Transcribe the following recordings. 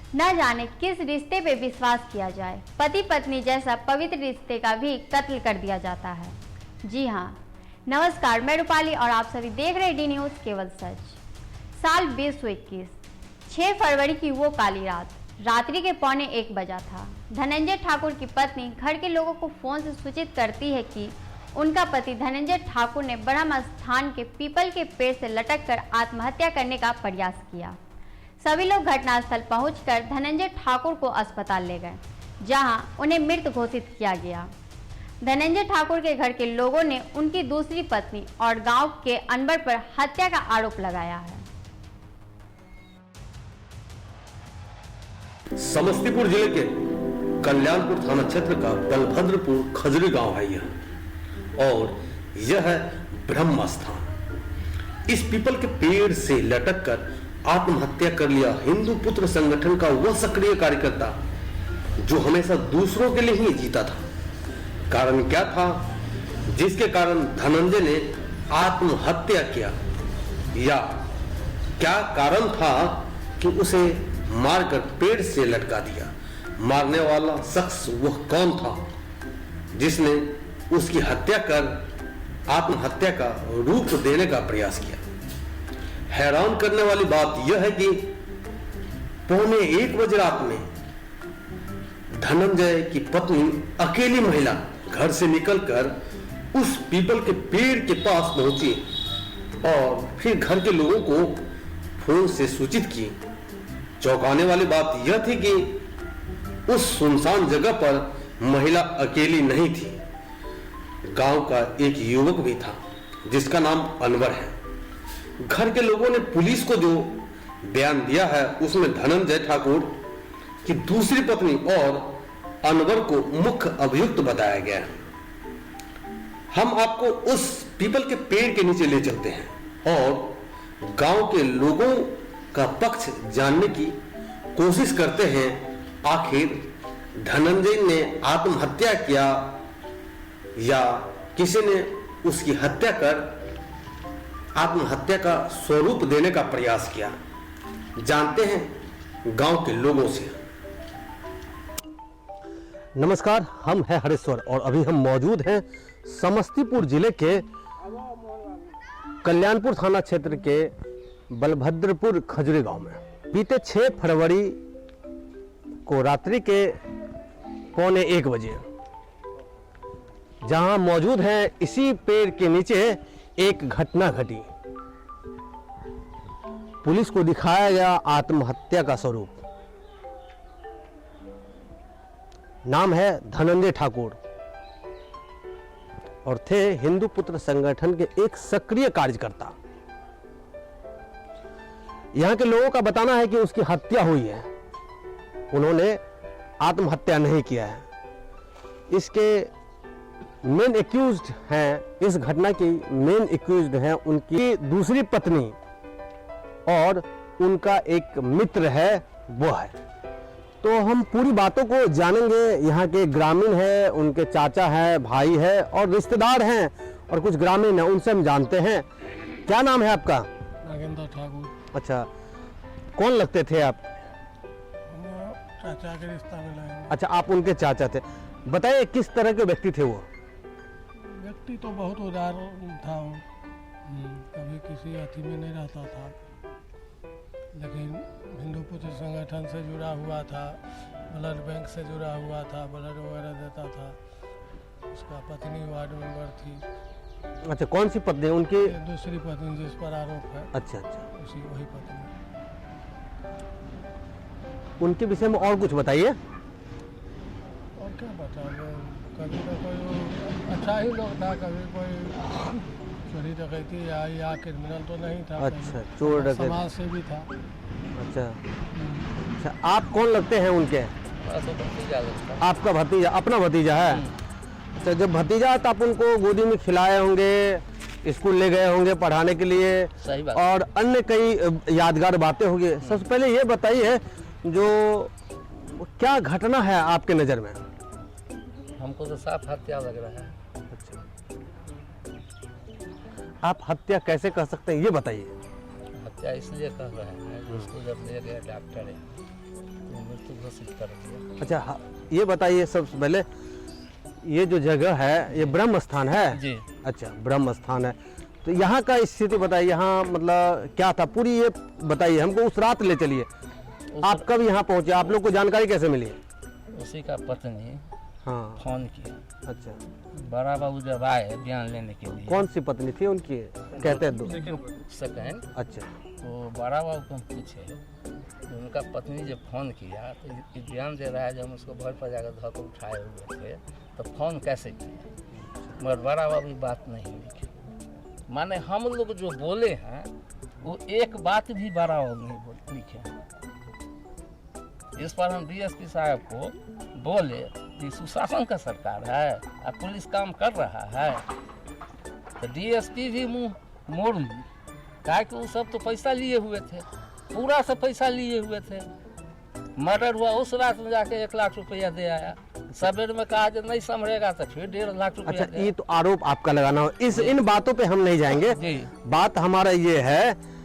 न जाने किस रिश्ते पे विश्वास किया जाए। पति पत्नी जैसा पवित्र रिश्ते का भी कत्ल कर दिया जाता है। जी हाँ, नमस्कार, मैं रूपाली और आप सभी देख रहे डी न्यूज़ केवल सच। साल 2021, 6 फरवरी की वो काली रात, रात्रि के 1:15 बजा था। धनंजय ठाकुर की पत्नी घर के लोगों को फोन से सूचित करती है कि उनका पति धनंजय ठाकुर ने ब्रह्म स्थान के पीपल के पेड़ से लटककर आत्महत्या करने का प्रयास किया। सभी लोग घटनास्थल पहुंचकर धनंजय ठाकुर को अस्पताल ले गए, जहां उन्हें मृत घोषित किया गया। धनंजय ठाकुर के घर के लोगों ने उनकी दूसरी पत्नी और गांव के अनवर पर हत्या का आरोप लगाया है। समस्तीपुर जिले के कल्याणपुर थाना क्षेत्र का बलभद्रपुर खजरी गांव है यह, और यह है ब्रह्म स्थान। इस पीपल के पेड़ से लटककर आत्महत्या कर लिया हिंदू पुत्र संगठन का वह सक्रिय कार्यकर्ता जो हमेशा दूसरों के लिए ही जीता था। कारण क्या था जिसके कारण धनंजय ने आत्महत्या किया, या क्या कारण था कि उसे मारकर पेड़ से लटका दिया? मारने वाला शख्स वह कौन था जिसने उसकी हत्या कर आत्महत्या का रूप देने का प्रयास किया? हैरान करने वाली बात यह है कि 1:15 बजे रात में धनंजय की पत्नी अकेली महिला घर से निकलकर उस पीपल के पेड़ के पास पहुंची और फिर घर के लोगों को फोन से सूचित की। चौंकाने वाली बात यह थी कि उस सुनसान जगह पर महिला अकेली नहीं थी। गांव का एक युवक भी था जिसका नाम अनवर है। घर के लोगों ने पुलिस को जो बयान दिया है उसमें धनंजय ठाकुर की दूसरी पत्नी और अनवर को मुख्य अभियुक्त बताया गया है। हम आपको उस पीपल के पेड़ के नीचे ले चलते हैं और गांव के लोगों का पक्ष जानने की कोशिश करते हैं। आखिर धनंजय ने आत्महत्या किया या किसी ने उसकी हत्या कर आत्महत्या का स्वरूप देने का प्रयास किया? जानते हैं गांव के लोगों से। नमस्कार, हम हैं हरेश्वर और अभी हम मौजूद हैं समस्तीपुर जिले के कल्याणपुर थाना क्षेत्र के बलभद्रपुर खजरी गांव में। बीते 6 फरवरी को रात्रि के 1:15 बजे जहां मौजूद हैं इसी पेड़ के नीचे एक घटना घटी। पुलिस को दिखाया गया आत्महत्या का स्वरूप। नाम है धनंजय ठाकुर और थे हिंदू पुत्र संगठन के एक सक्रिय कार्यकर्ता। यहां के लोगों का बताना है कि उसकी हत्या हुई है, उन्होंने आत्महत्या नहीं किया है। इसके मेन एक्यूज्ड हैं, इस घटना की मेन एक्यूज्ड हैं उनकी दूसरी पत्नी और उनका एक मित्र है वो है। तो हम पूरी बातों को जानेंगे। यहाँ के ग्रामीण है, उनके चाचा है, भाई है और रिश्तेदार हैं और कुछ ग्रामीण है, उनसे हम जानते हैं। क्या नाम है आपका? नागेंद्र ठाकुर। अच्छा, कौन लगते थे आप? चाचा के रिश्ता में लाए। अच्छा, आप उनके चाचा थे। बताइए किस तरह के व्यक्ति थे वो? व्यक्ति तो बहुत उदार था, कभी किसी अथी में नहीं रहता था, लेकिन हिंदू पुत्र संगठन से जुड़ा हुआ था, ब्लड बैंक से जुड़ा हुआ था, ब्लड वगैरह देता था। उसका पत्नी वार्ड मेंबर थी। अच्छा, कौन सी पत्नी? उनकी दूसरी पत्नी जिस पर आरोप है। अच्छा अच्छा, उसी वही पत्नी। उनके विषय में और कुछ बताइए। और क्या बताओगे, कभी तो कोई अच्छा ही लोग था, कभी कोई चोरी डकैती या क्रिमिनल तो नहीं था। अच्छा, चोर डकैत समाज से भी था। अच्छा अच्छा, आप कौन लगते हैं उनके? आपका भतीजा? अपना भतीजा है? अच्छा, जब भतीजा है तो आप उनको गोदी में खिलाए होंगे, स्कूल ले गए होंगे पढ़ाने के लिए, और अन्य कई यादगार बातें होंगी। सबसे पहले ये बताइए जो क्या घटना है आपके नज़र में? हमको तो साफ हत्या लग रहा है। अच्छा, आप हत्या कैसे कर सकते हैं ये बताइए। हत्या इसलिए कर रहे हैं, उसको जब ले गया डॉक्टर है, मृत्यु घोषित कर दिया। अच्छा ये बताइए सबसे पहले, ये जो जगह है ये ब्रह्म स्थान है? जी। अच्छा ब्रह्म स्थान है, तो यहाँ का स्थिति बताइए, यहाँ मतलब क्या था पूरी ये बताइए हमको, उस रात ले चलिए। आप कब यहाँ पहुँचे, आप लोग को जानकारी कैसे मिली? उसी का पत्नी हाँ फोन किया। अच्छा, बड़ा बाबू जब आए बयान लेने के लिए, कौन सी पत्नी थी उनकी, कहते हैं दो? सेकंड, अच्छा तो बड़ा बाबू को हम पूछे तो उनका पत्नी जब फोन किया तो ये बयान दे रहा है जब हम उसको घर पर जाकर धोकर उठाए हुए थे तो फोन कैसे किया, मगर बड़ा बाबू बात नहीं लिखे। माने हम लोग जो बोले हैं वो एक बात भी बड़ा बाबू नहीं लिखे। इस पर हम डीएसपी साहब को बोले कि सुशासन का सरकार है, अब पुलिस काम कर रहा है, तो डीएसपी भी मुंह मोड़ ली, कहा कि वो सब तो पैसा लिए हुए थे, पूरा सब पैसा लिए हुए थे। मर्डर हुआ उस रात में जाके 1 लाख रुपया दे आया, सवेरे में कहा कि नहीं संभलेगा तो फिर 1.5 लाख रुपया। अच्छा, ये तो आरोप आपका लगाना हो, इन बातों पे हम नहीं जाएंगे। जी। बात हमारा ये है,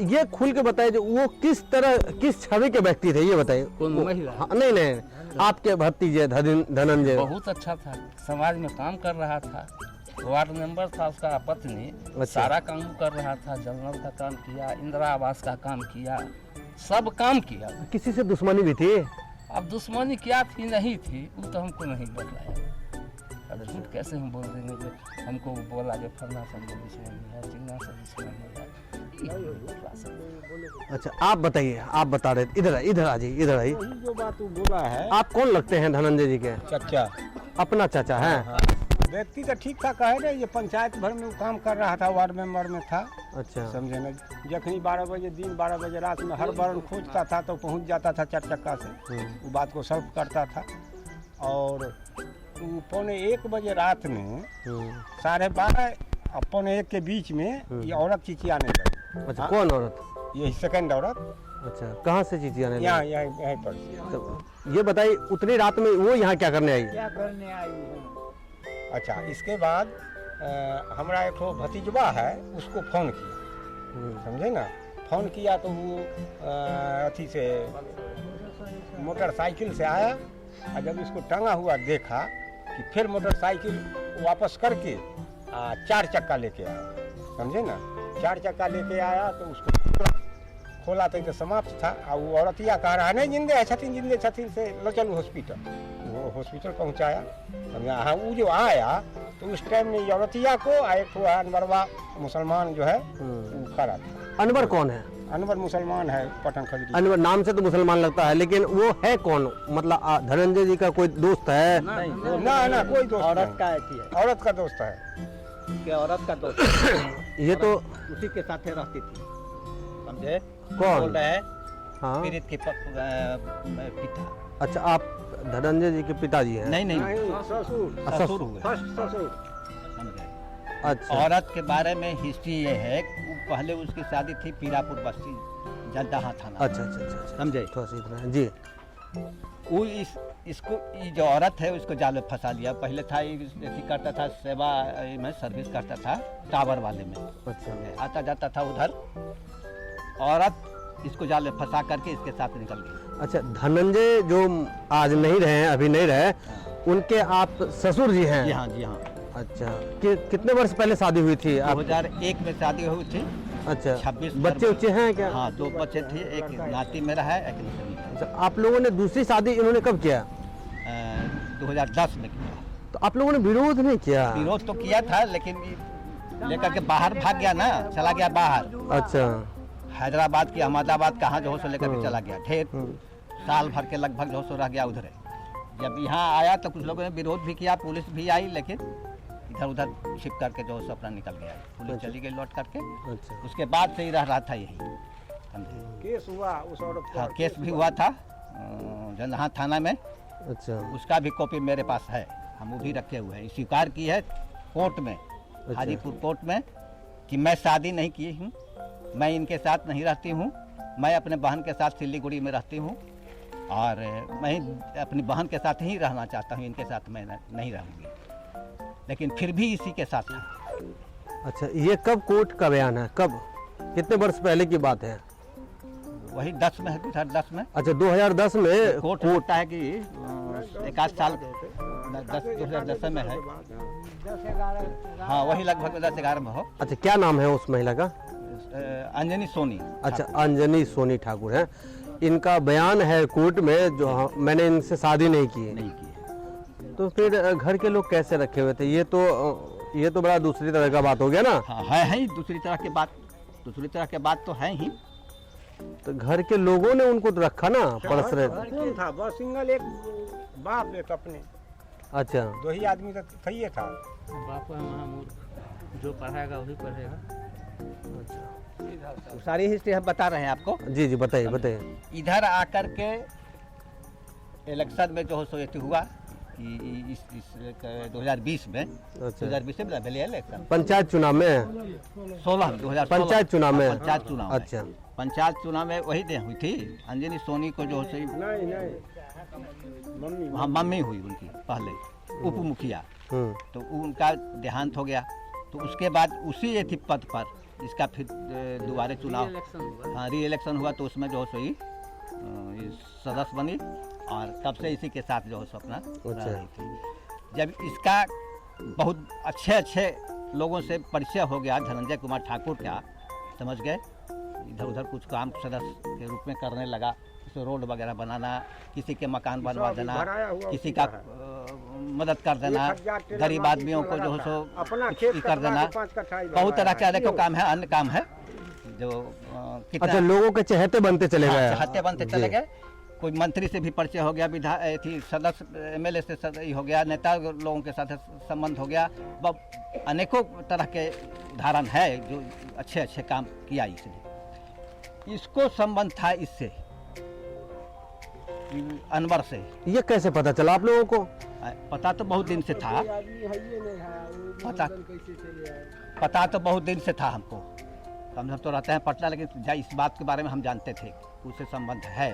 ये खुल के बताइए जो वो किस तरह किस छवि के व्यक्ति थे, ये बताइए। कौन महिला? हाँ, नहीं आपके भतीजे धनंजय। बहुत अच्छा था, समाज में काम कर रहा था, वार्ड मेंबर था, उसका पत्नी सारा काम कर रहा था, जल का काम किया, इंदिरा आवास का काम किया, सब काम किया। किसी से दुश्मनी भी थी? अब दुश्मनी क्या थी नहीं थी वो तो हमको नहीं बताया। अब झूठ कैसे हम बोल देंगे कि हमको बोला कि फलना से हमको दुश्मनी है, चिन्ना से दुश्मनी है। अच्छा आप बताइए, आप बता रहे थे, इधर आ जाइए, इधर आइए। जो बात वो बोला है, आप कौन लगते हैं धनंजय जी के? चचा अपना चाचा है? व्यक्ति तो ठीक ठाक है ना, ये पंचायत भर में वो काम कर रहा था, वार्ड मेंबर में था। अच्छा समझे ना, जखनी 12 बजे दिन 12 बजे रात में हर बार खोजता था तो पहुंच जाता था 4 चक्का से, वो बात को सॉल्व करता था। और वो 1:15 बजे रात में 12:30 और 1:15 के बीच में ये औरत चिचियाने लगी। अच्छा कौन औरत? यही सेकंड औरत। अच्छा कहाँ से चिचियाने लगी? यहाँ पर। तो ये बताइए उतनी रात में वो यहाँ क्या करने आई? क्या करने आई है? अच्छा, इसके बाद हमारा एक भतीजवा है, उसको फोन किया, समझे ना, फोन किया तो वो अथी से मोटरसाइकिल से आया, और जब इसको टंगा हुआ देखा कि फिर मोटरसाइकिल वापस करके 4 चक्का लेके आया, समझे ना, 4 चक्का लेके आया तो उसको खोला तो समाप्त था। और वो औरतिया कह रहा है नहीं जिंदे छथिन से लो चलो हॉस्पिटल, वो हॉस्पिटल पहुंचाया। हाँ, वो जो आया तो उस टाइम में औरतिया को एक अनवरवा मुसलमान जो है वो खड़ा था। अनवर कौन है? अनवर मुसलमान है, पटन खजरी। अनवर नाम से तो मुसलमान लगता है, लेकिन वो है कौन? मतलब धनंजय जी का कोई दोस्त है? ना कोई दोस्त, औरत का है, औरत का दोस्त है। क्या औरत का दोस्त? ये तो उसी के साथ रहती थी, समझे? कौन? बोल रहे हैं हाँ पीड़ित के पिता। अच्छा आप धनंजय जी के पिताजी हैं? नहीं ससुर हुए, समझे? अच्छा औरत के बारे में हिस्ट्री ये है, पहले उसकी शादी थी पीरापुर बस्ती जलदहा थाना। अच्छा समझे? थोड़ा सा इतना जी। वो इसको ये जो औरत है उसको जाल में फंसा लिया। पहले था ये करता था, सेवा में सर्विस करता था टावर वाले में, अच्छा आता जाता था उधर। औरत इसको जाल में फंसा करके इसके साथ निकल गई। अच्छा धनंजय जो आज नहीं रहे हैं, अभी नहीं रहे, उनके आप ससुर जी हैं? जी हाँ। अच्छा कितने वर्ष पहले शादी हुई थी? 2001 में शादी हुई थी। अच्छा 26 बच्चे उच्चे हैं क्या? हाँ 2 बच्चे थे, एक नाती मेरा है, एक लड़की है। अच्छा आप लोगों ने दूसरी शादी इन्होंने कब किया? 2010 में किया। तो आप लोगों ने विरोध नहीं किया? विरोध तो किया था, लेकिन लेकर के बाहर भाग गया ना, चला गया बाहर। अच्छा हैदराबाद की, अहमदाबाद कहाँ जो सो लेकर के चला गया, ढेर साल भर के लगभग जो सो रह गया उधर। जब यहाँ आया तो कुछ लोगों ने विरोध भी किया, पुलिस भी आई, लेकिन इधर उधर छिप करके जो सो अपना निकल गया। पुलिस चली गई लौट करके। अच्छा उसके बाद से ही रह रहा था यही, समझे? केस हुआ उस औरत पर। हाँ केस भी हुआ था जंदहा थाना में। अच्छा उसका भी कॉपी मेरे पास है, हम वो भी रखे हुए हैं। स्वीकार की है कोर्ट में, हाजीपुर कोर्ट में, कि मैं शादी नहीं की हूँ, मैं इनके साथ नहीं रहती हूँ, मैं अपने बहन के साथ सिलीगुड़ी में रहती हूँ, और मैं अपनी बहन के साथ ही रहना चाहता हूँ, इनके साथ मैं नहीं रहूँगी। लेकिन फिर भी इसी के साथ था। अच्छा ये कब कोर्ट का बयान है? कब, कितने वर्ष पहले की बात है? वही 10 में है, 2010 में अच्छा 2010 में कोर्ट होता है कि एक आध साल 2010 में है। हाँ वही लगभग 10-11 में हो। अच्छा क्या नाम है उस महिला का? अंजनी सोनी। अच्छा अंजनी सोनी ठाकुर है। इनका बयान है कोर्ट में जो मैंने इनसे शादी नहीं की है। नहीं की। तो फिर घर के लोग कैसे रखे हुए थे? ये तो बड़ा दूसरी तरह का बात हो गया ना। हाँ है ही दूसरी तरह की बात, दूसरी तरह की बात तो है ही। तो घर के लोगों ने उनको तो रखा ना परस रहे। कौन था? बस सिंगल एक बाप एक अपने, अच्छा 2 ही आदमी तक था ही था। बाप महामूर्ख, जो पढ़ाएगा वही पढ़ेगा। तो सारी हिस्ट्री हम बता रहे हैं आपको। जी जी बताइए बताइए। इधर आकर के इलेक्शन में जो सो ये हुआ कि इस 2020 में, अच्छा 2020 में पहले इलेक्शन, पंचायत चुनाव में 2016 पंचायत चुनाव में। पंचायत चुनाव में। अच्छा पंचायत चुनाव में वही दे हुई थी अंजनी सोनी को जो सही नहीं मम्मी वहाँ मम्मी हुई उनकी पहले उप मुखिया। तो उनका देहांत हो गया। तो उसके बाद उसी ये थी पद पर इसका फिर दोबारा चुनाव, हाँ री इलेक्शन हुआ। तो उसमें जो सही सदस्य बनी और तब से इसी के साथ जो है सो अपना रह रही थी। जब इसका बहुत अच्छे लोगों से परिचय हो गया धनंजय कुमार ठाकुर का, समझ गए, इधर उधर कुछ काम सदस्य के रूप में करने लगा। जैसे रोड वगैरह बनाना, किसी के मकान बनवा देना, किसी का मदद कर देना, गरीब आदमियों को जो है सो अपना कुछ कर देना, बहुत तरह के अनेकों काम है, अन्य काम है जो अच्छा लोगों के चहेते बनते चले गए। चहेते बनते चले गए। कोई मंत्री से भी परिचय हो गया, थी सदस्य एमएलए से हो गया, नेता लोगों के साथ संबंध हो गया। अनेकों तरह के उदाहरण है जो अच्छे काम किया। इसलिए इसको संबंध था इससे, अनवर से। ये कैसे पता चला आप लोगों को? पता तो बहुत दिन से था, पता तो बहुत दिन से था हमको। हम तो रहते हैं पटना, लेकिन इस बात के बारे में हम जानते थे उससे संबंध है,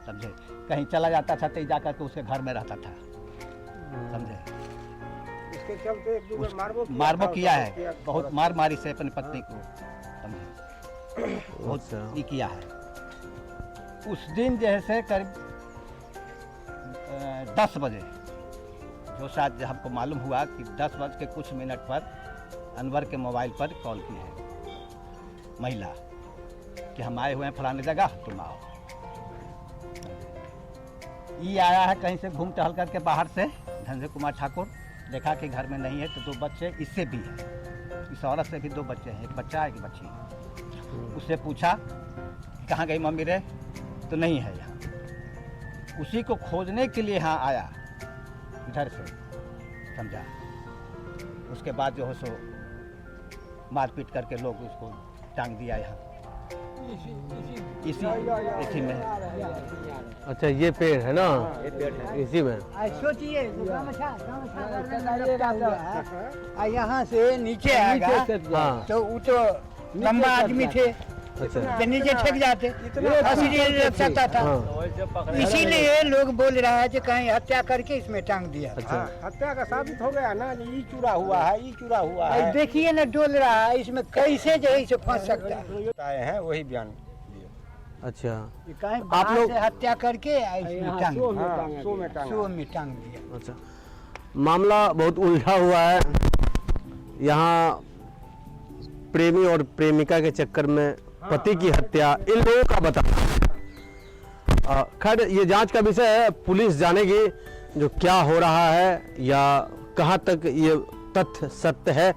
समझे। कहीं चला जाता था तो जाकर के उसके घर में रहता था, समझे। इसके चलते एक दो बार मारबो किया है, बहुत मार मारी से अपनी पत्नी को, समझे, बहुत ये किया है। उस दिन जैसे करीब 10 बजे जो शायद हमको मालूम हुआ कि 10 बज के कुछ मिनट पर अनवर के मोबाइल पर कॉल की है महिला कि हम आए हुए हैं फलाने जगह, तुम आओ। ये आया है कहीं से घूम टहल करके बाहर से, धनंजय कुमार ठाकुर, देखा कि घर में नहीं है। तो 2 बच्चे इससे भी हैं, इस औरत से भी 2 बच्चे हैं, एक बच्चा एक बच्ची। उससे पूछा कहाँ गई मम्मी रे, तो नहीं है यहाँ। उसी को खोजने के लिए यहाँ आया इधर से, समझा। उसके बाद जो है सो मारपीट करके लोग उसको टांग दिया यहाँ, इसी में। अच्छा ये पेड़ है ना, इसी में। सोचिए यहाँ से नीचे आएगा हाँ तो वो तो लंबा आदमी थे, अच्छा तो नीचे ठेक जाते, इसीलिए लग सकता था। हाँ। इसीलिए लोग बोल रहा है कि कहीं हत्या करके इसमें टांग दिया। अच्छा हत्या का साबित हो गया ना, ये चूरा हुआ है, ये चूरा हुआ है। देखिए ना डोल रहा है, इसमें कैसे जो है इसे फंस सकता है। आए हैं वही बयान। अच्छा कि कहीं आप बाहर लोग- से हत्या करके इसमें टांग दिया, हाँ, सो में टांगा। सो में टांग दिया। अच्छा मामला बहुत उलझा हुआ है। यहाँ प्रेमी और प्रेमिका के चक्कर में पति की हत्या, इन लोगों का बताना। खैर ये जांच का विषय है, पुलिस जानेगी जो क्या हो रहा है या कहां तक ये तथ्य सत्य है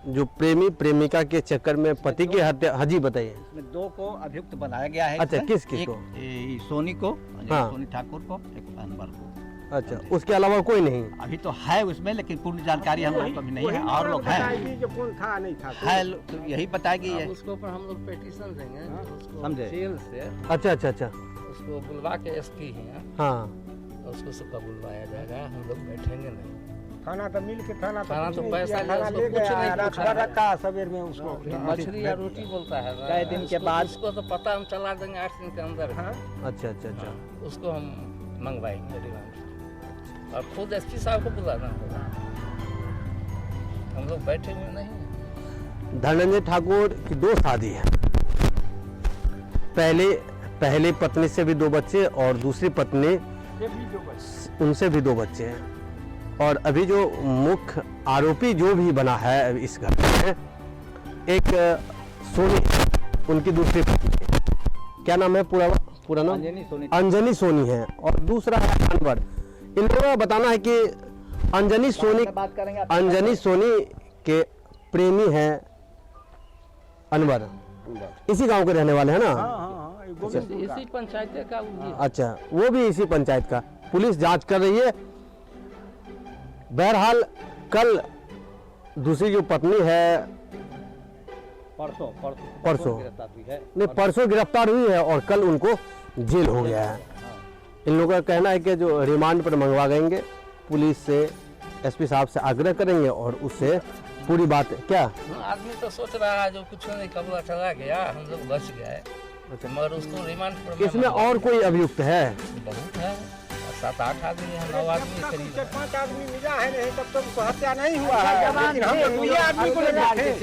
जो प्रेमी प्रेमिका के चक्कर में पति की हत्या। हाँ जी बताइए। इसमें 2 को अभियुक्त बनाया गया है। अच्छा, इसमें। किस एक, को? ये सोनी को, हाँ। सोनी ठाकुर को, एक अनवर को। अच्छा उसके अलावा कोई नहीं? अभी तो है उसमें, लेकिन पूर्ण जानकारी हम लोगों को अभी नहीं है। और लोग हैं, जो कौन था नहीं था। है तो यही बताएगी ये, उसके ऊपर हम लोग पेटिशन देंगे, उसको समझे। जेल से अच्छा अच्छा अच्छा उसको बुलवा के एसपी हैं, हाँ उसको सबका बुलवाया जाएगा। हम लोग बैठेंगे नहीं। खाना तो मिल के खाना खाना कुछ तो नहीं पैसा किया, लिया, खाना उसको ले कुछ गया, नहीं रात पूछा। भर रखा सवेर में उसको। मछली या रोटी बोलता है ना, कई दिन के उसको- बाद- उसको तो पता हम चला देंगे 8 दिन के अंदर। हाँ अच्छा अच्छा अच्छा उसको हम मंगवाएंगे रिमांड, और खुद एसपी साहब को बुलाना होगा। हम लोग बैठे हुए नहीं। धनंजय ठाकुर की 2 शादी है। पहली पत्नी से भी 2 बच्चे और दूसरी पत्नी ये भी 2 बच्चे। उनसे भी 2 बच्चे हैं। और अभी जो मुख्य आरोपी जो भी बना है इस घटना में, एक सोनी, उनकी दूसरी पत्नी, क्या नाम है पूरा नाम? अंजनी सोनी है, और दूसरा है अनवर। इन लोगों का बताना है कि अंजनी सोनी के प्रेमी हैं अनवर, इसी गांव के रहने वाले हैं ना? हाँ, ये गोविंद का। इसी पंचायत का वो भी है। अच्छा, वो भी इसी पंचायत का। पुलिस जांच कर रही है। बहरहाल कल दूसरी जो पत्नी है परसों गिरफ्तार हुई है और कल उनको जेल हो गया है। इन लोगों का कहना है कि जो रिमांड पर मंगवा गएंगे, पुलिस से एसपी साहब से आग्रह करेंगे और उससे पूरी बात क्या। आदमी तो सोच रहा है जो कुछ नहीं, कबूला चला गया, हम लोग बच गए, मगर उसको रिमांड पर इसमें और कोई अभियुक्त है? बहुत है, 7-8 आदमी है, 9 आदमी करीब है। 5 आदमी मिला है नहीं, तब तक तो हत्या नहीं हुआ है। लेकिन हम लोग ये आदमी को ले जाते हैं।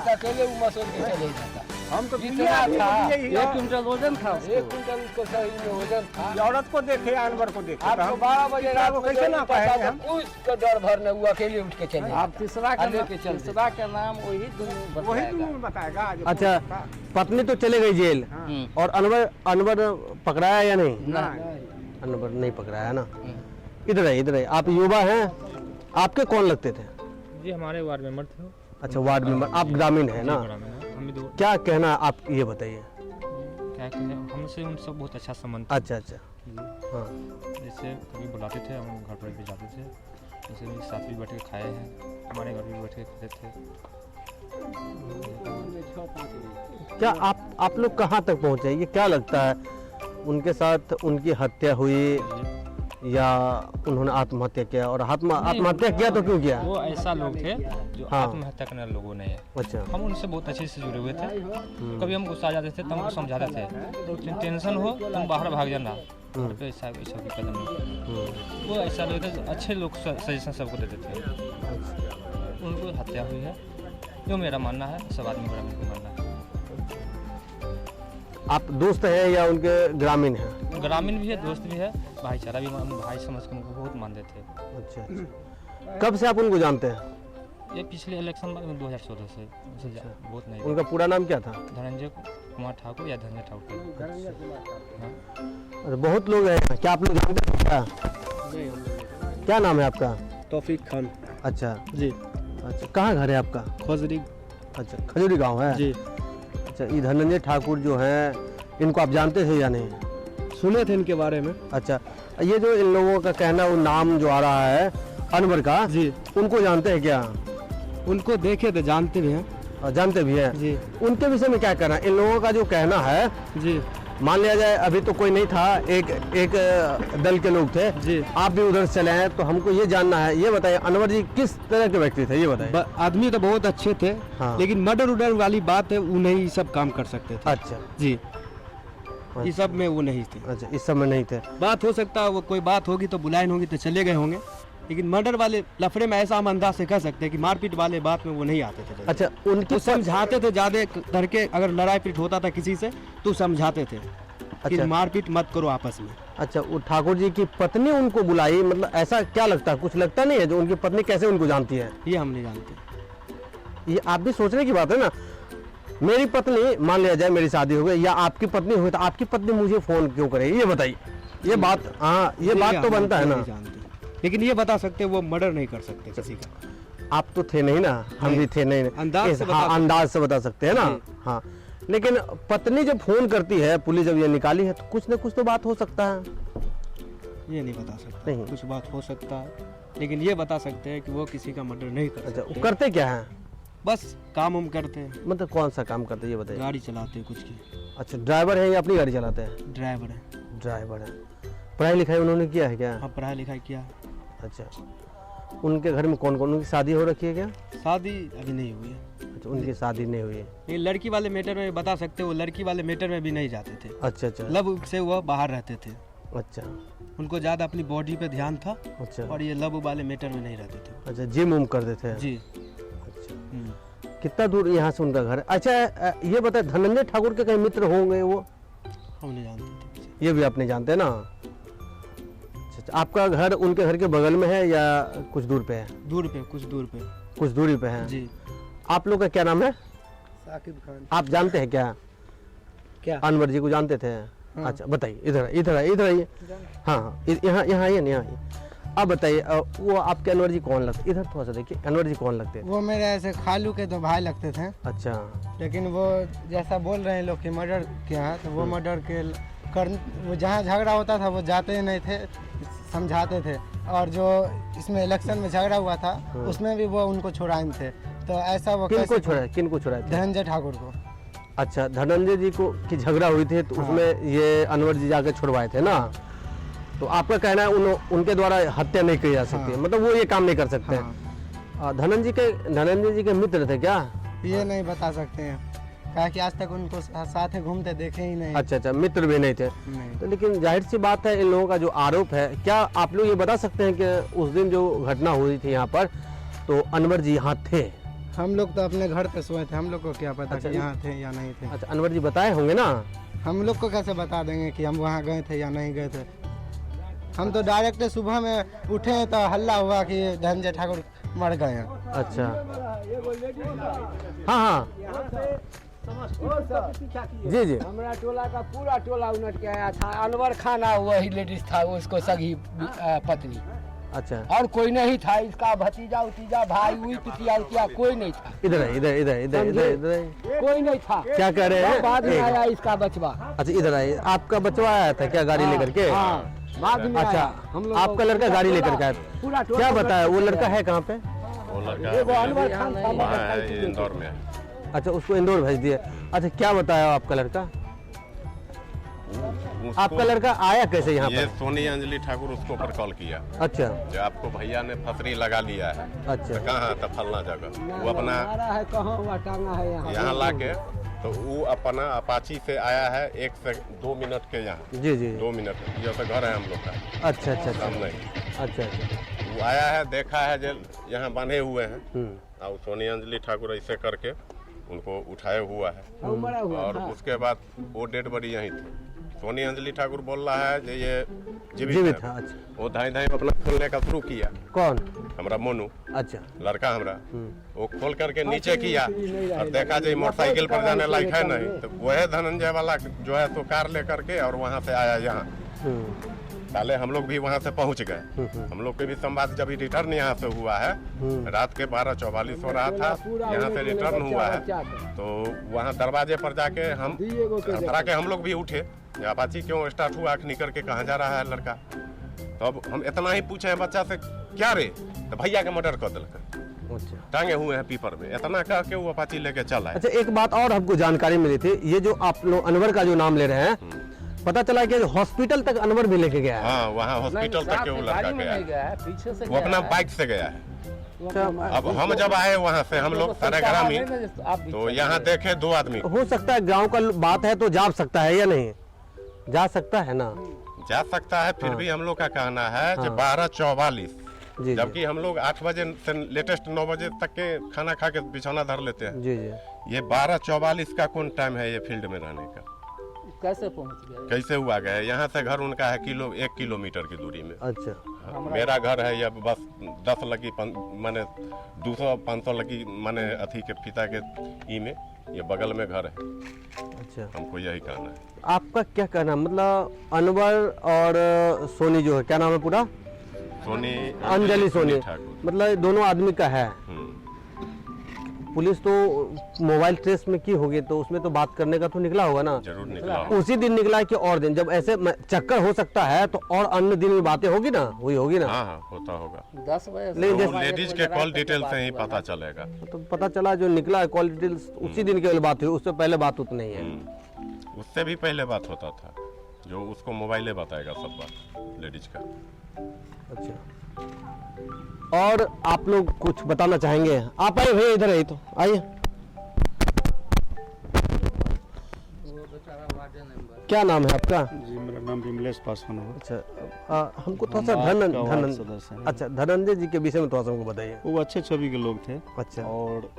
अकेले मसूर के चले जाता। हम तो जितना था 1 क्विंटल वजन था, 1 क्विंटल उसको शरीर में वजन था। ये औरत को देखे, अनवर को देखे, आपको 12 बजे रात को कैसे ना पाए हम? उसका डर भर न हुआ, अकेले उठ के चले। आप तीसरा का नाम वही दुनू बताएगा। अच्छा, पत्नी तो चले गई जेल और अनवर पकड़ाया या नहीं? अनवर नहीं पकड़ाया ना। इधर है, आप युवा हैं, आपके कौन लगते थे? जी हमारे वार्ड मेंबर थे। अच्छा, वार्ड मेंबर, आप ग्रामीण है ना? क्या कहना आप ये बताइए। क्या कहना, हमसे उनसे बहुत अच्छा संबंध। अच्छा, हाँ, जैसे कभी बुलाते थे, हम घर पर भी जाते थे, जैसे भी साथ भी बैठ के खाए हैं, हमारे घर भी बैठ के खाते थे। क्या आप लोग कहाँ तक पहुँचे? ये क्या लगता है, उनके साथ उनकी हत्या हुई या उन्होंने आत्महत्या किया? और आत्महत्या किया तो क्यों किया? वो ऐसा लोग थे जो आत्महत्या करने वाले लोगों ने। अच्छा, हम उनसे बहुत अच्छे से जुड़े हुए थे। कभी हम गुस्सा आ जाते थे तो हमको समझाते थे, तो टेंशन हो तुम बाहर भाग जाना, घर पे ऐसा की कदम नहीं। वो ऐसा लोग थे, अच्छे लोग सजेशन सबको देते थे। उनको हत्या हुई है, जो मेरा मानना है, सब आदमी का मानना है। आप दोस्त हैं या उनके ग्रामीण हैं? ग्रामीण भी है, दोस्त भी है, भाईचारा भी, भाई समझ के उनको बहुत मानते थे। अच्छा, कब से आप उनको जानते हैं? ये पिछले इलेक्शन में 2014 से बहुत नहीं। उनका पूरा नाम क्या था? धनंजय कुमार ठाकुर या धनंजय ठाकुर। हाँ। बहुत लोग हैं, क्या आप लोग जानते हैं? क्या नाम है आपका? तौफीक खान। अच्छा जी। अच्छा, कहाँ घर है आपका? खोजरी। अच्छा, खजूरी गांव है जी। अच्छा, ये धनंजय ठाकुर जो हैं, इनको आप जानते थे या नहीं? सुने थे इनके बारे में। अच्छा, ये जो इन लोगों का कहना, वो नाम जो आ रहा है अनवर का, जी, उनको जानते हैं क्या? उनको देखे थे, जानते भी हैं। जानते भी हैं जी। उनके विषय में क्या कहना? इन लोगों का जो कहना है जी, मान लिया जाए अभी तो कोई नहीं था, एक दल के लोग थे जी, आप भी उधर चले हैं, तो हमको ये जानना है, ये बताइए अनवर जी किस तरह के व्यक्ति थे, ये बताइए। आदमी तो बहुत अच्छे थे। हाँ। लेकिन मर्डर उडर वाली बात है, वो नहीं सब काम कर सकते थे। अच्छा जी, इस सब में वो नहीं थे। अच्छा, इस सब में नहीं थे। बात हो सकता है, वो कोई बात होगी तो बुलाइन होगी तो चले गए होंगे, लेकिन मर्डर वाले लफड़े में ऐसा हम अंदाज से कह सकते हैं कि मारपीट वाले बात में वो नहीं आते थे। अच्छा, उनकी तो समझाते थे ज्यादा करके, अगर लड़ाई पीट होता था किसी से तो समझाते थे कि मारपीट मत करो आपस में। अच्छा, वो ठाकुर जी की पत्नी उनको बुलाई, मतलब ऐसा क्या लगता है? कुछ लगता नहीं है जो उनकी पत्नी कैसे उनको जानती है? ये हम नहीं जानते। ये आप भी सोचने की बात है ना। मेरी पत्नी, मान लिया जाए मेरी शादी हो गई या आपकी पत्नी हुई, तो आपकी पत्नी मुझे फोन क्यों करेगी, ये बताइए। ये बात, हाँ, ये बात तो बनता है ना। लेकिन ये बता सकते वो मर्डर नहीं कर सकते किसी का। आप तो थे नहीं ना, हम भी थे नहीं, अंदाज से बता सकते हैं ना। हाँ, लेकिन पत्नी जब फोन करती है, पुलिस जब ये निकाली है, तो कुछ न कुछ तो बात हो सकता है। ये नहीं बता सकते। नहीं, कुछ बात हो सकता है, लेकिन ये बता सकते हैं कि वो किसी का मर्डर नहीं कर सकते। अच्छा, करते क्या है? बस काम हम करते हैं। मतलब कौन सा काम करते हैं, ये बताइए। गाड़ी चलाते हैं कुछ की। अच्छा, ड्राइवर है या अपनी गाड़ी चलाते हैं? ड्राइवर है। ड्राइवर है। पढ़ाई लिखाई उन्होंने किया है क्या? हाँ, पढ़ाई लिखाई किया। अच्छा, उनके घर में कौन कौन, उनकी शादी हो रखी है क्या? शादी अभी नहीं हुई है। अच्छा, उनकी शादी नहीं हुई है। ये लड़की वाले मैटर में बता सकते, वो लड़की वाले मैटर में भी नहीं जाते थे। अच्छा अच्छा, लव से वो बाहर रहते थे। अच्छा, उनको ज़्यादा अपनी बॉडी पे ध्यान था। अच्छा, और ये लव वाले मैटर में नहीं रहते थे। अच्छा, जिम उम करते थे? जी। अच्छा, कितना दूर यहाँ से उनका घर है? अच्छा ये बताए, धनंजय ठाकुर के कहीं मित्र होंगे वो? हम नहीं जानते। ये भी आप नहीं जानते ना? अच्छा, आपका घर उनके घर के बगल में है या कुछ दूर पे है? दूर पे, कुछ दूर पे। कुछ दूरी पे है जी। आप लोग का क्या नाम है? साकिब खान। आप जानते हैं क्या क्या? अनवर जी को जानते थे? हाँ। अच्छा बताइए, इधर आइए। हाँ यहाँ आइए। अब बताइए वो आपके अनवर जी कौन लगते? इधर थोड़ा सा देखिए, अनवर जी कौन लगते थे? वो मेरे ऐसे खालू के 2 भाई लगते थे, अच्छा। लेकिन वो जैसा बोल रहे हैं लोग कि मर्डर किया है, तो वो मर्डर के वो जहाँ झगड़ा होता था वो जाते ही नहीं थे, समझाते थे। और जो इसमें इलेक्शन में झगड़ा हुआ था उसमें भी वो उनको छुड़ाए थे। तो ऐसा वो किनको छुड़ाए थे? धनंजय ठाकुर को। अच्छा, धनंजय जी को की झगड़ा हुई थी तो उसमें ये अनवर जी जाके छुड़वाए थे ना? तो आपका कहना है उनके द्वारा हत्या नहीं की जा सकती है, मतलब वो ये काम नहीं कर सकते हैं। धनंजय जी के मित्र थे क्या? ये नहीं बता सकते हैं, कहा कि आज तक उनको साथ घूमते देखे ही नहीं। अच्छा, मित्र भी नहीं थे। तो लेकिन जाहिर सी बात है इन लोगों का जो आरोप है, क्या आप लोग ये बता सकते हैं कि उस दिन जो घटना हुई थी यहाँ पर तो अनवर जी यहाँ थे? हम लोग तो अपने घर पे सोए थे, हम लोग को क्या पता अच्छा, कि यहाँ थे या नहीं थे। अच्छा, अनवर जी बताए होंगे ना? हम लोग को कैसे बता देंगे कि हम वहाँ गए थे या नहीं गए थे? हम तो डायरेक्ट सुबह में उठे तो हल्ला हुआ कि धनंजय ठाकुर मर गए हैं। अच्छा, हाँ जी। हमारा टोला का पूरा टोला उनट के आया था। अनवर खान वही लेडीज था, उसको सगी पत्नी। अच्छा, और कोई नहीं था, इसका भतीजा उतीजा भाई हुई पितिया उतिया कोई नहीं था। इधर कोई नहीं था। क्या कह रहे हैं? बाद में आया इसका बचवा। अच्छा, इधर आइए। आपका बचवा आया था क्या गाड़ी लेकर के? बाद में अच्छा, आपका लड़का गाड़ी लेकर के आया था, क्या बताया? वो लड़का है कहाँ पे? वो लड़का इंदौर में है। अच्छा, उसको इंदौर भेज दिया। अच्छा, क्या बताया आपका लड़का? आपका लड़का आया कैसे यहाँ ये पर? सोनी अंजलि ठाकुर उसको पर कॉल किया। अच्छा, जो आपको भैया ने फसरी लगा लिया है। अच्छा। तो कहाँ था फलना जगह, वो अपना है कहाँ हुआ टांगा है यहाँ ला के, तो वो अपना अपाची से आया है 1 से 2 मिनट के यहाँ। जी 2 मिनट ये तो घर है हम लोग का। अच्छा। सामने अच्छा। वो आया है, देखा है जो यहाँ बंधे हुए हैं और सोनी अंजलि ठाकुर ऐसे करके उनको उठाए हुआ है। और उसके बाद वो डेड बॉडी यहीं थी। सोनी अंजलि ठाकुर बोल रहा है कि ये जीवित है। अच्छा। वो धाई अपना खोलने का शुरू किया। कौन? हमारा मोनू। अच्छा, लड़का हमारा। वो खोल करके नीचे किया और देखा जो मोटरसाइकिल पर जाने लायक है नहीं, तो वह धनंजय वाला जो है तो कार लेकर के और वहाँ से आया यहाँ। पहले हम लोग भी वहाँ से पहुँच गए। हम लोग के भी संवाद जब रिटर्न यहाँ से हुआ है, रात के 12:44 हो रहा था, यहाँ से रिटर्न हुआ है, तो वहाँ दरवाजे पर जाके हम अंतरा के हम लोग भी उठे, अपाची क्यों स्टार्ट हुआ, आँख निकल के कहाँ जा रहा है लड़का। तो अब हम इतना ही पूछे हैं बच्चा से, क्या रे? तो भैया के मर्डर कर दिलक, टांगे हुए हैं पीपर में, इतना कह के वो अपाची लेके चला है। अच्छा, एक बात और हमको जानकारी मिली थी, ये जो आप लोग अनवर का जो नाम ले रहे हैं, पता चला कि हॉस्पिटल तक अनवर भी लेके गया है। हाँ, वहाँ हॉस्पिटल तक के वो लड़का गया है, पीछे से वो अपना बाइक से गया है। अब हम जब आए वहाँ से हम लोग सारे ग्रामीण, तो यहाँ देखे 2 आदमी। हो सकता है गांव का बात है तो जा सकता है या नहीं? जा सकता है ना? जा सकता है, फिर भी हम लोग का कहना है कि 12:44, जबकि हम लोग 8 बजे से लेटेस्ट 9 बजे तक के खाना खा के बिछौना धर लेते हैं। जी। ये 12:44 का कौन टाइम है ये फील्ड में रहने का? कैसे पहुँच गया? कैसे हुआ गया? यहाँ से घर उनका है 1 किलोमीटर की दूरी में। अच्छा, मेरा घर है या बस 10 लगी माने 200-500 लगी माने अथी के पिता के ई में, ये बगल में घर है। अच्छा, हमको यही कहना है। आपका क्या कहना, मतलब अनवर और सोनी जो है, क्या नाम है पूरा? सोनी अंजलि सोनी, ठाकुर, मतलब दोनों आदमी का है। पुलिस तो मोबाइल ट्रेस में की होगी, तो उसमें तो बात करने का तो निकला होगा ना? जरूर निकला। उसी दिन निकला कि और दिन? जब ऐसे चक्कर हो सकता है तो और अन्य दिन में बातें होगी ना, हुई होगी ना? हाँ, होता होगा। 10 बजे लेकिन तो लेडीज के कॉल डिटेल से ही पता चलेगा। तो पता चला जो निकला कॉल डिटेल्स उसी दिन केवल बात हुई, उससे पहले बात उतनी नहीं है। उससे भी पहले बात होता था, जो उसको मोबाइले बताएगा सब बात लेडीज का। अच्छा, और आप लोग कुछ बताना चाहेंगे? आप आइए भैया, इधर आइए, तो आइए। क्या नाम है आपका? जी, मेरा नाम विमलेश पासवान है। अच्छा, हमको थोड़ा सा धनंजय जी के विषय में थोड़ा सा हमको बताइए। वो अच्छे छवि के लोग थे। अच्छा। और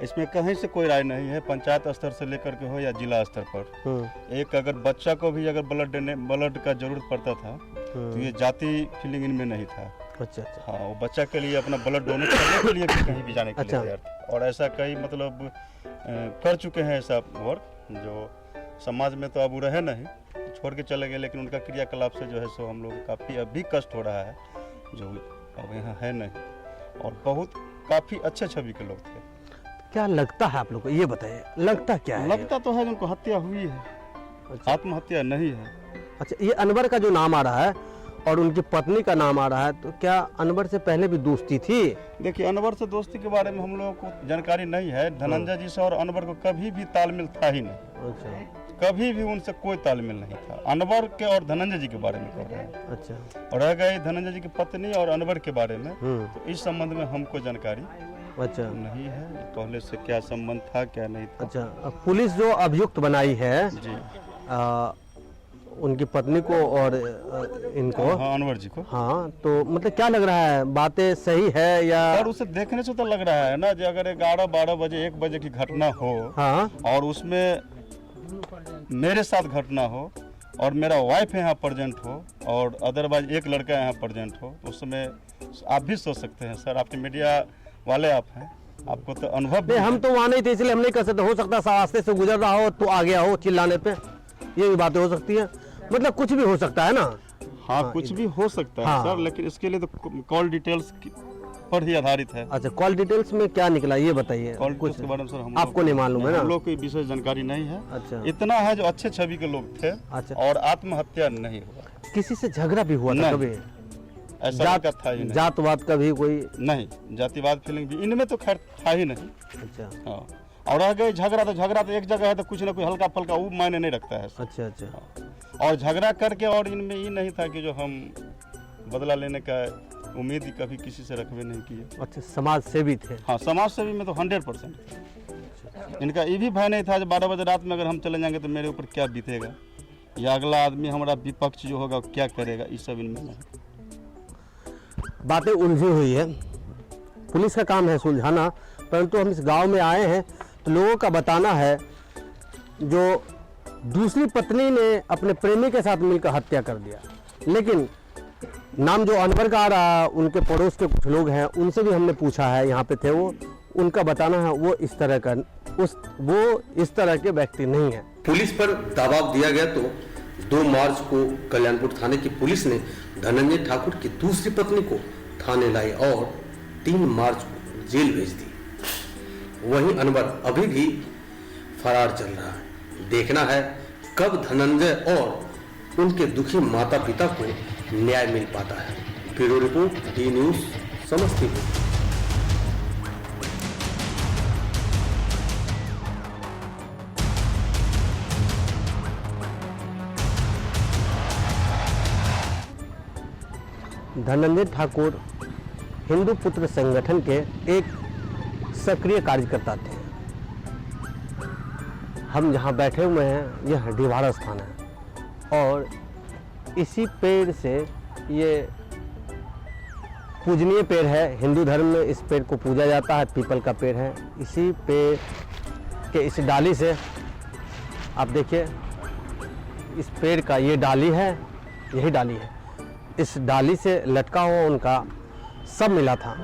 इसमें कहीं से कोई राय नहीं है, पंचायत स्तर से लेकर के हो या जिला स्तर पर। एक अगर बच्चा को भी अगर ब्लड का जरूरत पड़ता था तो ये जाति फीलिंग इनमें नहीं था। अच्छा अच्छा। हाँ, वो बच्चा के लिए अपना ब्लड डोनेट करने के लिए भी कहीं भी जाने के लिए तैयार थे। और ऐसा कई मतलब कर चुके हैं ऐसा वर्क, जो समाज में तो अब वो रहे नहीं, छोड़ के चले गए, लेकिन उनका क्रियाकलाप से जो है सो हम लोग काफ़ी अभी कष्ट हो रहा है, जो अब यहाँ है नहीं। और बहुत काफ़ी अच्छे छवि के लोग थे। क्या लगता है आप लोग को, ये बताइए, लगता क्या है? लगता तो है उनको हत्या हुई है। अच्छा। आत्महत्या नहीं है। अच्छा, ये अनवर का जो नाम आ रहा है और उनकी पत्नी का नाम आ रहा है, तो क्या अनवर से पहले भी दोस्ती थी? देखिए, अनवर से दोस्ती के बारे में हम लोगों को जानकारी नहीं है। धनंजय जी से और अनवर को कभी भी तालमेल था ही नहीं। अच्छा। कभी भी उनसे कोई तालमेल नहीं था। अनवर के और धनंजय जी के बारे में कह रहे हैं। अच्छा। और रह गई धनंजय जी की पत्नी और अनवर के बारे में, तो इस संबंध में हमको जानकारी अच्छा नहीं है, पहले से क्या संबंध था क्या नहीं था। अच्छा, अब पुलिस जो अभियुक्त बनाई है जी, उनकी पत्नी को और इनको, हाँ, अनवर जी को, हाँ, तो मतलब क्या लग रहा है, बातें सही है या? और उसे देखने से तो लग रहा है ना, जो अगर 11-12 बजे 1 बजे की घटना हो, हाँ, और उसमें मेरे साथ घटना हो और मेरा वाइफ यहाँ प्रेजेंट हो और अदरवाइज एक लड़का यहाँ प्रेजेंट हो, उस समय आप भी सोच सकते हैं सर, आपके मीडिया वाले आप हैं, आपको तो अनुभव नहीं, हम तो वहाँ नहीं थे इसलिए हम नहीं कर सकते। हो सकता है रास्ते से गुजर रहा हो तो आ गया हो चिल्लाने पे, ये भी बातें हो सकती है, मतलब कुछ भी हो सकता है ना। हाँ, कुछ भी हो सकता है सर, लेकिन इसके लिए तो कॉल डिटेल्स पर ही आधारित है। अच्छा, कॉल डिटेल्स में क्या निकला ये बताइए। कॉल डिटेल्स के बारे में सर हम आपको नहीं मालूम है ना? हम लोग को विशेष जानकारी नहीं है। अच्छा। इतना है जो अच्छे छवि के लोग थे। अच्छा। और आत्महत्या नहीं हुआ। किसी से झगड़ा भी हुआ था कभी? ऐसा था ही नहीं। जातवाद का भी कोई नहीं, जातिवाद फीलिंग भी इनमें तो खैर था ही नहीं। अच्छा। हाँ, और रह गई झगड़ा तो एक जगह है तो कुछ ना कुछ हल्का फल्का वो मायने नहीं रखता है। अच्छा अच्छा। और झगड़ा करके, और इनमें ये नहीं था कि जो हम बदला लेने का उम्मीद ही कभी किसी से रखबे नहीं किए। अच्छा, समाज सेवी थे? हाँ, समाज सेवी में तो 100%। इनका ये भी भय नहीं था, जब 12 बजे रात में अगर हम चले जाएंगे तो मेरे ऊपर क्या बीतेगा, या अगला आदमी हमारा विपक्ष जो होगा क्या करेगा, ये सब इनमें नहीं। बातें उलझी हुई है, पुलिस का काम है सुलझाना, परंतु हम इस गांव में आए हैं तो लोगों का बताना है जो दूसरी पत्नी ने अपने प्रेमी के साथ मिलकर हत्या कर दिया। लेकिन नाम जो अनवर का आ रहा, उनके पड़ोस के कुछ लोग हैं, उनसे भी हमने पूछा है, यहाँ पे थे वो, उनका बताना है वो इस तरह के व्यक्ति नहीं है। पुलिस पर दबाव दिया गया तो 2 मार्च को कल्याणपुर थाने की पुलिस ने धनंजय ठाकुर की दूसरी पत्नी को थाने लाई और 3 मार्च को जेल भेज दी। वहीं अनवर अभी भी फरार चल रहा है। देखना है कब धनंजय और उनके दुखी माता पिता को न्याय मिल पाता है। Bureau report, D news, Samastipur. Dhananjay Thakur Hindu पुत्र संगठन के एक सक्रिय कार्यकर्ता थे। हम जहाँ बैठे हुए हैं यह डिवाड़ा स्थान है और इसी पेड़ से, ये पूजनीय पेड़ है, हिंदू धर्म में इस पेड़ को पूजा जाता है, पीपल का पेड़ है। इसी पेड़ के इस डाली से आप देखिए, इस पेड़ का ये डाली है, यही डाली है, इस डाली से लटका हुआ उनका सब मिला था।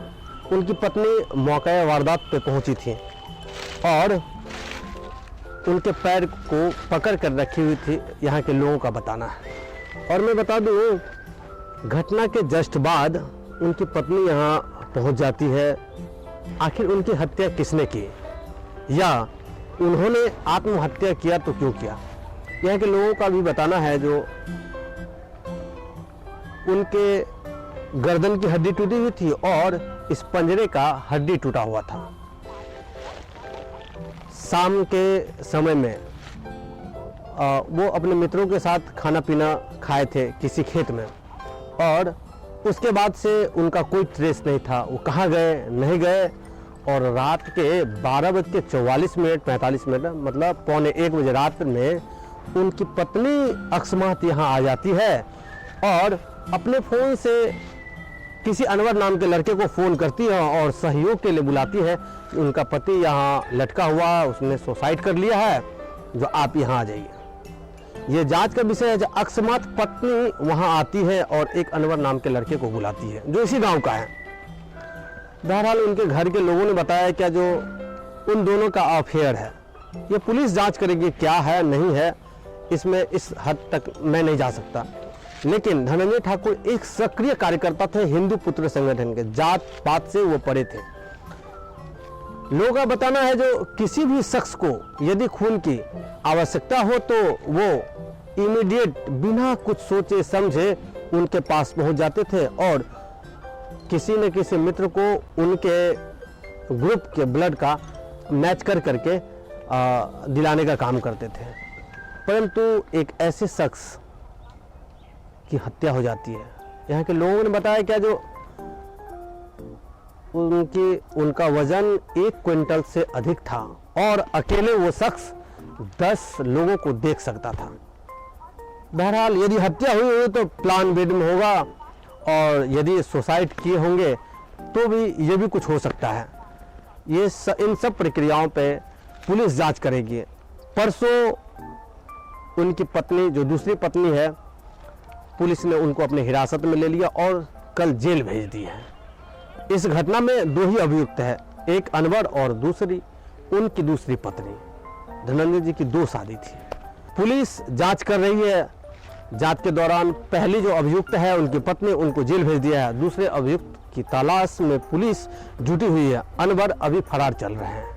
उनकी पत्नी मौके वारदात पे पहुंची थी और उनके पैर को पकड़ कर रखी हुई थी, यहाँ के लोगों का बताना है। और मैं बता दूँ, घटना के जस्ट बाद उनकी पत्नी यहाँ पहुँच जाती है। आखिर उनकी हत्या किसने की या उन्होंने आत्महत्या किया तो क्यों किया, यहाँ के लोगों का भी बताना है। जो उनके गर्दन की हड्डी टूटी हुई थी और इस पंजरे का हड्डी टूटा हुआ था। शाम के समय में वो अपने मित्रों के साथ खाना पीना खाए थे किसी खेत में, और उसके बाद से उनका कोई ट्रेस नहीं था। वो कहाँ गए नहीं गए, और रात के 12:44 45 मिनट, मतलब 1:45 बजे रात में उनकी पत्नी अकस्मात यहाँ आ जाती है और अपने फ़ोन से किसी अनवर नाम के लड़के को फ़ोन करती है और सहयोग के लिए बुलाती है कि उनका पति यहाँ लटका हुआ है, उसने सुसाइड कर लिया है, जो आप यहाँ आ जाइए। ये जांच का विषय है। जब अकस्मात पत्नी वहाँ आती है और एक अनवर नाम के लड़के को बुलाती है जो इसी गांव का है। बहरहाल उनके घर के लोगों ने बताया क्या जो उन दोनों का अफेयर है। ये पुलिस जांच करेगी क्या है नहीं है, इसमें इस हद तक मैं नहीं जा सकता। लेकिन धनंजय ठाकुर एक सक्रिय कार्यकर्ता थे हिंदू पुत्र संगठन के, जात पात से वो परे थे। लोगों का बताना है जो किसी भी शख्स को यदि खून की आवश्यकता हो तो वो इमीडिएट बिना कुछ सोचे समझे उनके पास पहुंच जाते थे और किसी न किसी मित्र को उनके ग्रुप के ब्लड का मैच कर करके दिलाने का काम करते थे। परंतु एक ऐसे शख्स की हत्या हो जाती है। यहाँ के लोगों ने बताया क्या जो उनका वजन 1 क्विंटल से अधिक था और अकेले वो शख्स 10 लोगों को देख सकता था। बहरहाल यदि हत्या हुई हो तो प्लान बेड में होगा और यदि सुसाइड किए होंगे तो भी ये भी कुछ हो सकता है। इन सब प्रक्रियाओं पे पुलिस जांच करेगी। परसों उनकी पत्नी जो दूसरी पत्नी है, पुलिस ने उनको अपने हिरासत में ले लिया और कल जेल भेज दी है। इस घटना में 2 ही अभियुक्त है, एक अनवर और दूसरी उनकी दूसरी पत्नी। धनंजय जी की 2 शादी थी। पुलिस जांच कर रही है। जांच के दौरान पहली जो अभियुक्त है उनकी पत्नी, उनको जेल भेज दिया है। दूसरे अभियुक्त की तलाश में पुलिस जुटी हुई है। अनवर अभी फरार चल रहे हैं।